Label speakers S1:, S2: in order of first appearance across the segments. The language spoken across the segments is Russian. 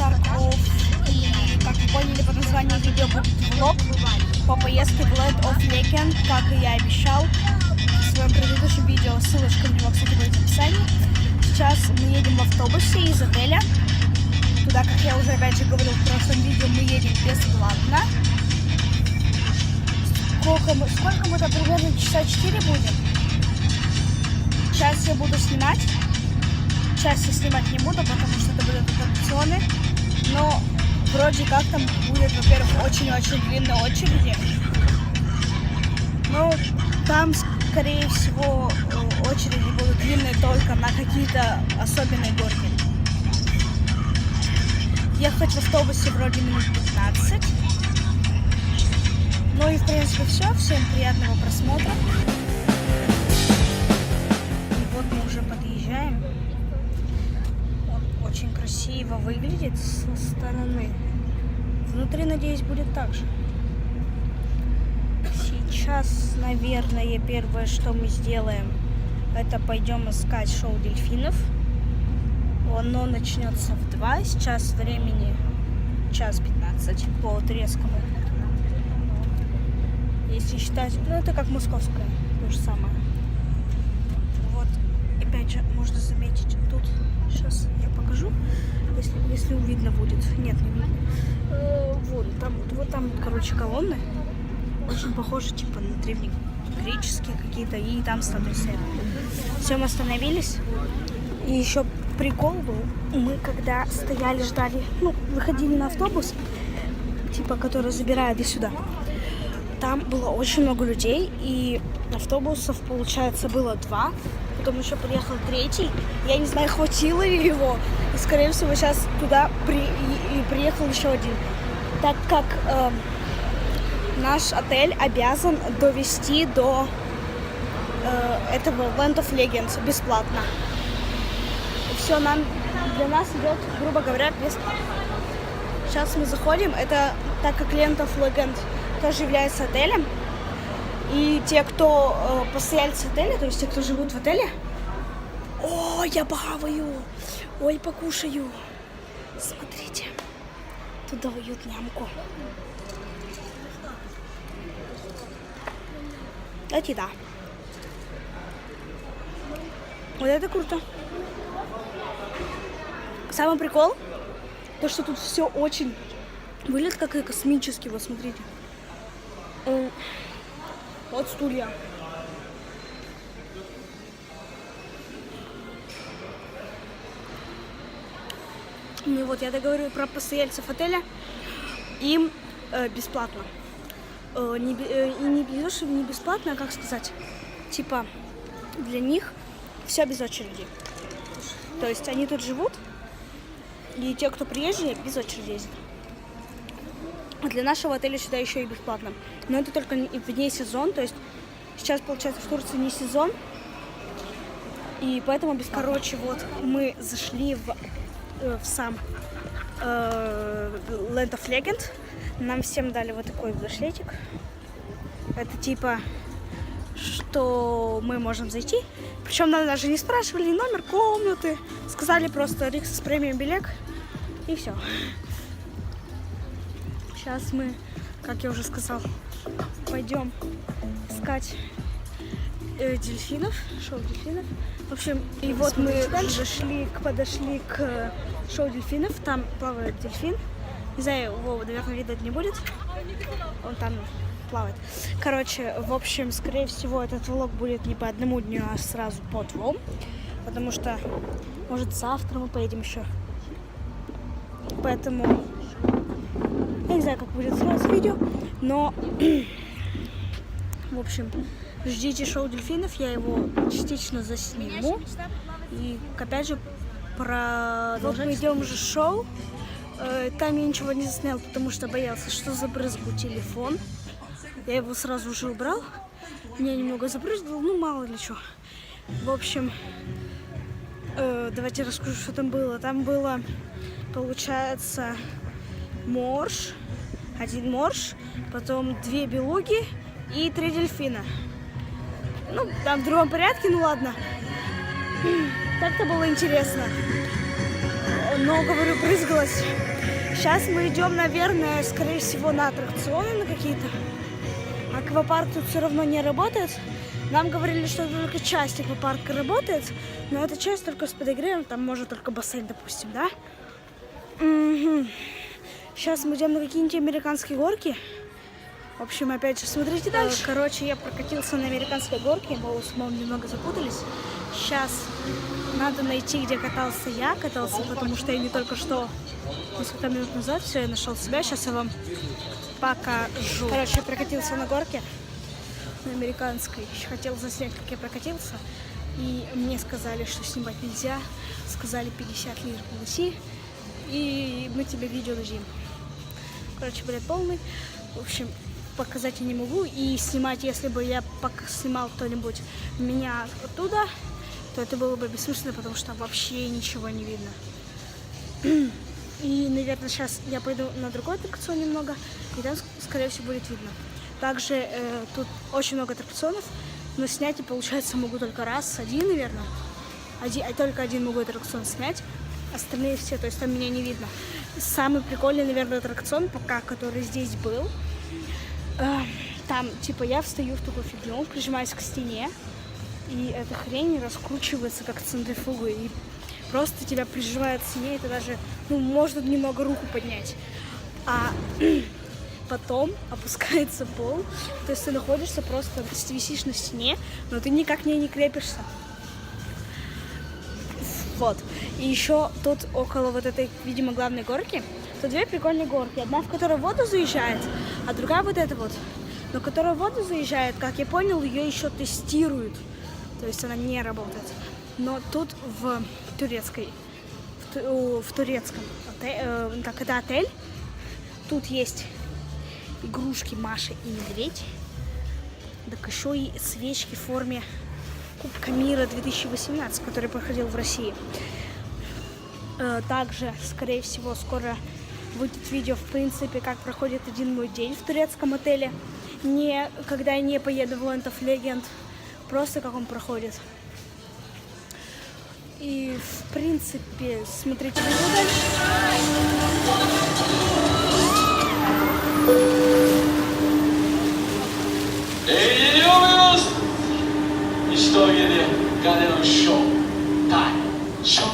S1: Карков. И, как вы поняли по названию видео, будет влог по поездке в Land of Legend, как и я обещал в своем предыдущем видео. Ссылочка на него, кстати, будет в описании. Сейчас мы едем в автобусе из отеля. Туда, как я уже опять же говорил в прошлом видео, мы едем бесплатно. Сколько мы там примерно часа 4 будем? Сейчас я буду снимать. Сейчас я снимать не буду, потому что это будут аттракционы. Но вроде как там будет, во-первых, очень-очень длинные очереди. Ну, там, скорее всего, очереди будут длинные только на какие-то особенные горки. Ехать в автобусе вроде минут 15. Ну и в принципе все. Всем приятного просмотра. И вот мы уже подъезжаем. Он очень красиво выглядит со стороны. Внутри, надеюсь, будет так же. Сейчас, наверное, первое, что мы сделаем, это пойдем искать шоу дельфинов. Оно начнется в 2. Сейчас времени 1:15 по турецкому. Если считать, ну это как московское, то же самое. Вот, опять же, можно заметить тут, сейчас я покажу, если видно будет. Нет, не видно. Вот там, короче, колонны. Очень похожи, типа, на древнегреческие какие-то, и там статуи стоят. Все, мы остановились. И еще прикол был, мы когда стояли, ждали, ну, выходили на автобус, типа, который забирает и сюда. Там было очень много людей, и автобусов, получается, было 2. Потом еще приехал 3. Я не знаю, хватило ли его. И, скорее всего, сейчас туда приехал еще 1. Так как наш отель обязан довести до этого Land of Legends бесплатно. Все, для нас идет, грубо говоря, бесплатно. Сейчас мы заходим. Это так как Land of Legend тоже является отелем. И те, кто постояльцы отеля, то есть те, кто живут в отеле. О, я бахаваю. Ой, покушаю. Смотрите. Тут дают нямку. Кстати, да. Вот это круто. Самый прикол, то что тут все очень выглядит как и космический. Вот смотрите. Вот стулья. Ну вот, я договорю про постояльцев отеля. Им бесплатно. Не бесплатно, а как сказать? Типа, для них все без очереди. То есть они тут живут, и те, кто приезжие, без очереди ездят. А для нашего отеля сюда еще и бесплатно. Но это только вне сезон, то есть сейчас, получается, в Турции не сезон. И поэтому бесплатно. Короче, вот мы зашли в сам Land of Legend. Нам всем дали вот такой браслетик. Это типа, что мы можем зайти. Причем нам даже не спрашивали номер комнаты. Сказали просто Риксос премиум билет. И все. Сейчас мы, как я уже сказал, пойдем искать дельфинов, шоу дельфинов. В общем, и вот мы подошли к шоу дельфинов. Там плавает дельфин. Не знаю, его, наверное, видать не будет. Он там плавает. Короче, в общем, скорее всего, этот влог будет не по одному дню, а сразу по 2. Потому что, может, завтра мы поедем еще. Поэтому я не знаю, как будет сразу видео. Но, в общем, ждите шоу дельфинов. Я его частично засниму. И, опять же, вот мы идем уже шоу. Там я ничего не заснял, потому что боялся, что забрызгу телефон. Я его сразу же убрал. Меня немного забрызгал, ну мало ли что. В общем, давайте расскажу, что там было. Там было, получается, морж, 1 морж, потом 2 белуги и 3 дельфина. Ну, там в другом порядке, ну ладно. Так-то было интересно. Но, говорю, брызгалась. Сейчас мы идем, наверное, скорее всего, на аттракционы на какие-то. Аквапарк тут все равно не работает. Нам говорили, что только часть аквапарка работает, но эта часть только с подогревом, там может только бассейн, допустим, да? Угу. Сейчас мы идем на какие-нибудь американские горки. В общем, опять же, смотрите дальше. Короче, я прокатился на американской горке, мы с мамой немного запутались. Сейчас надо найти, где катался я, потому что я не только что, несколько минут назад, все, я нашел себя, сейчас я вам покажу. Короче, я прокатился на горке, на американской, хотел заснять, как я прокатился, и мне сказали, что снимать нельзя, сказали 50 лир получи, и мы тебе видео дадим. Короче, бред полный, в общем, показать я не могу, и снимать, если бы я снимал кто-нибудь меня оттуда, то это было бы бессмысленно, потому что вообще ничего не видно. И, наверное, сейчас я пойду на другой аттракцион немного, и там, скорее всего, будет видно. Также тут очень много аттракционов, но снять, и получается, могу только один, наверное. Только один могу аттракцион снять, остальные все, то есть там меня не видно. Самый прикольный, наверное, аттракцион, пока, который здесь был, там, типа, я встаю в такую фигню, прижимаюсь к стене, и эта хрень раскручивается, как центрифуга, и просто тебя прижимает к стене, это даже, можно немного руку поднять. А потом опускается пол, то есть ты находишься просто, ты висишь на стене, но ты никак к ней не крепишься. Вот. И еще тут около вот этой, видимо, главной горки, тут две прикольные горки. Одна, в которой в воду заезжает, а другая вот эта вот. Но которая в воду заезжает, как я понял, ее еще тестируют. То есть она не работает. Но тут в турецком, как это отель, тут есть игрушки Маша и Медведь, так еще и свечки в форме Кубка мира 2018, который проходил в России. Также, скорее всего, скоро выйдет видео, в принципе, как проходит один мой день в турецком отеле. Когда я не поеду в Land of Legend, просто как он проходит. И, в принципе, смотрите видео дальше.
S2: Eğleniyor muyuz? İşte o geliyor. Galeno Show Time. Show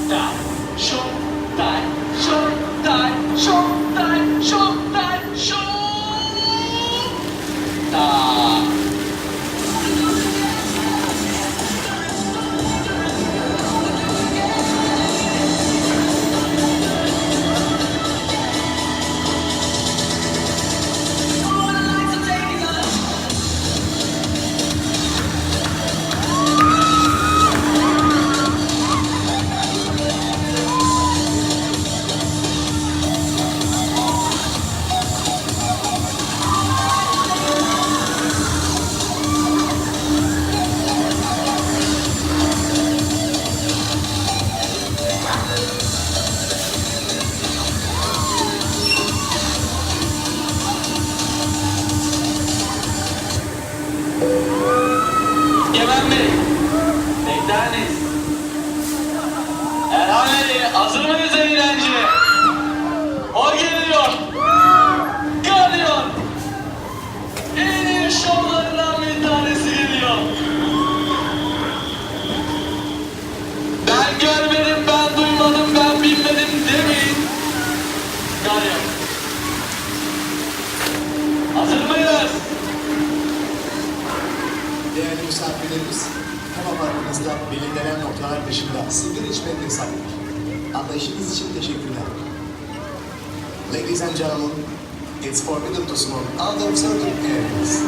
S2: Time. Show Time. Show Time. Show Time. Show Time. Show Time. Yemen Bey, bekleriz. Erhan Bey, hazır mıyız eğlenceye? O geliyor. Geliyor. En iyi şovlarından bir tanesi geliyor. Ben görmedim, ben duymadım, ben bilmedim demeyin. Geliyor. Hazır mıyız?
S3: Değerli misafirlerimiz, tema parkımızda belirlenen noktalar dışında sigara içmek yasaktır. Anlayışınız için teşekkürler. Ladies and gentlemen, it's forbidden to smoke out of certain areas.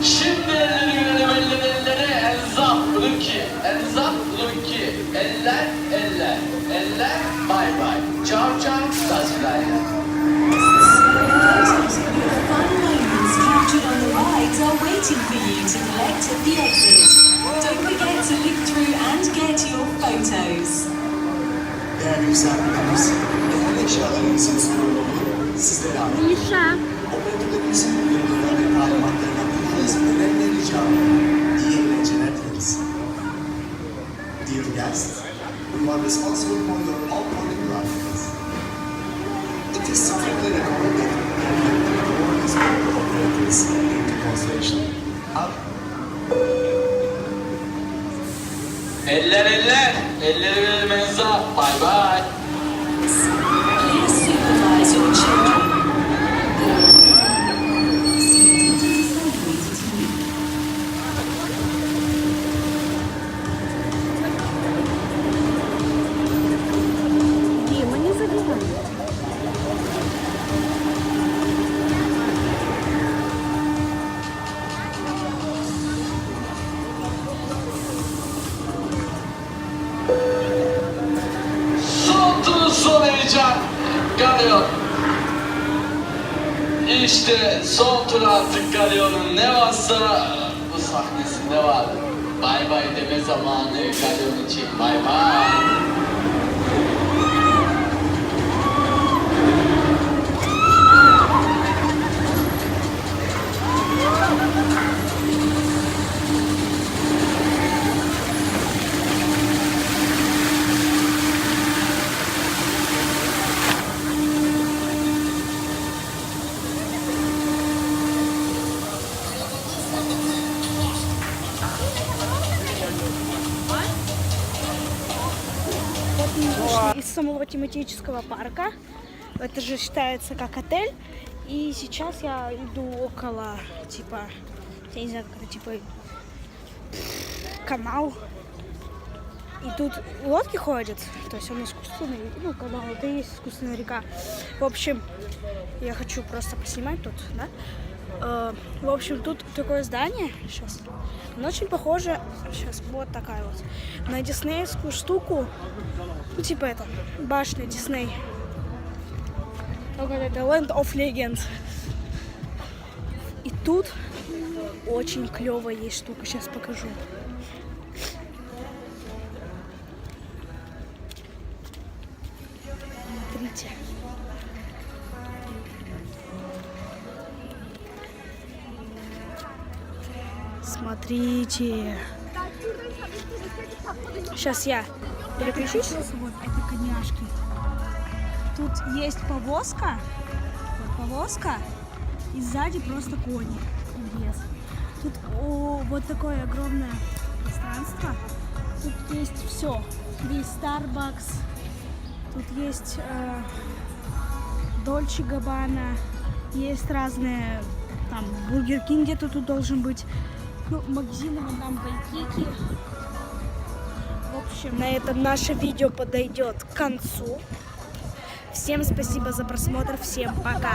S2: Şimdi elleri görelim, elleri, enzaf, luki, eller, bye bye, ciao ciao, das Gleiche.
S4: Your fun moments captured on the rides are waiting for you to collect at the exit. Don't forget to look through and get your photos.
S3: Değerli misafirlerimiz, değerli eşyalarınızın sorumluluğu sizlere ait. Operatörlerimizin uyarılarına ve talimatlarına uymanız önemli rica ederim. İyi eğlenceler dileriz. dear guests, you are responsible for your own belongings. It is strictly recommended that you take all these operators into consideration.
S2: Elleri verilmenize. Bye bye.
S4: Please supervise your children.
S1: Дима, не забивай.
S2: Son turu son heyecan. Galio. İşte son tur artık Galio'nun ne varsa bu sahnesinde vardı. Bay bay deme zamanı Galio'nun için. Bay bay.
S1: Вот мы вышли из самого тематического парка. Это же считается как отель. И сейчас я иду около, типа, я не знаю, как это, типа, канал. И тут лодки ходят, то есть он искусственный, ну, канал, это и есть искусственная река. В общем, я хочу просто поснимать тут, да. В общем, тут такое здание, сейчас, оно очень похоже, сейчас, вот такая вот, на диснеевскую штуку, ну, типа это, башня Дисней. Только это Land of Legends. И тут очень клевая есть штука, сейчас покажу. Смотрите. Смотрите. Сейчас я переключусь. Вот эти коняшки. Тут есть повозка. Вот повозка. И сзади просто кони. И лес. Тут вот такое огромное пространство. Тут есть все. Есть Starbucks. Тут есть Дольче Габбана. Есть разные, там, Бургер Кинг где-то тут должен быть. Ну, магазины вон там, Вайкики. В общем, на этом наше видео подойдет к концу. Всем спасибо за просмотр. Всем пока.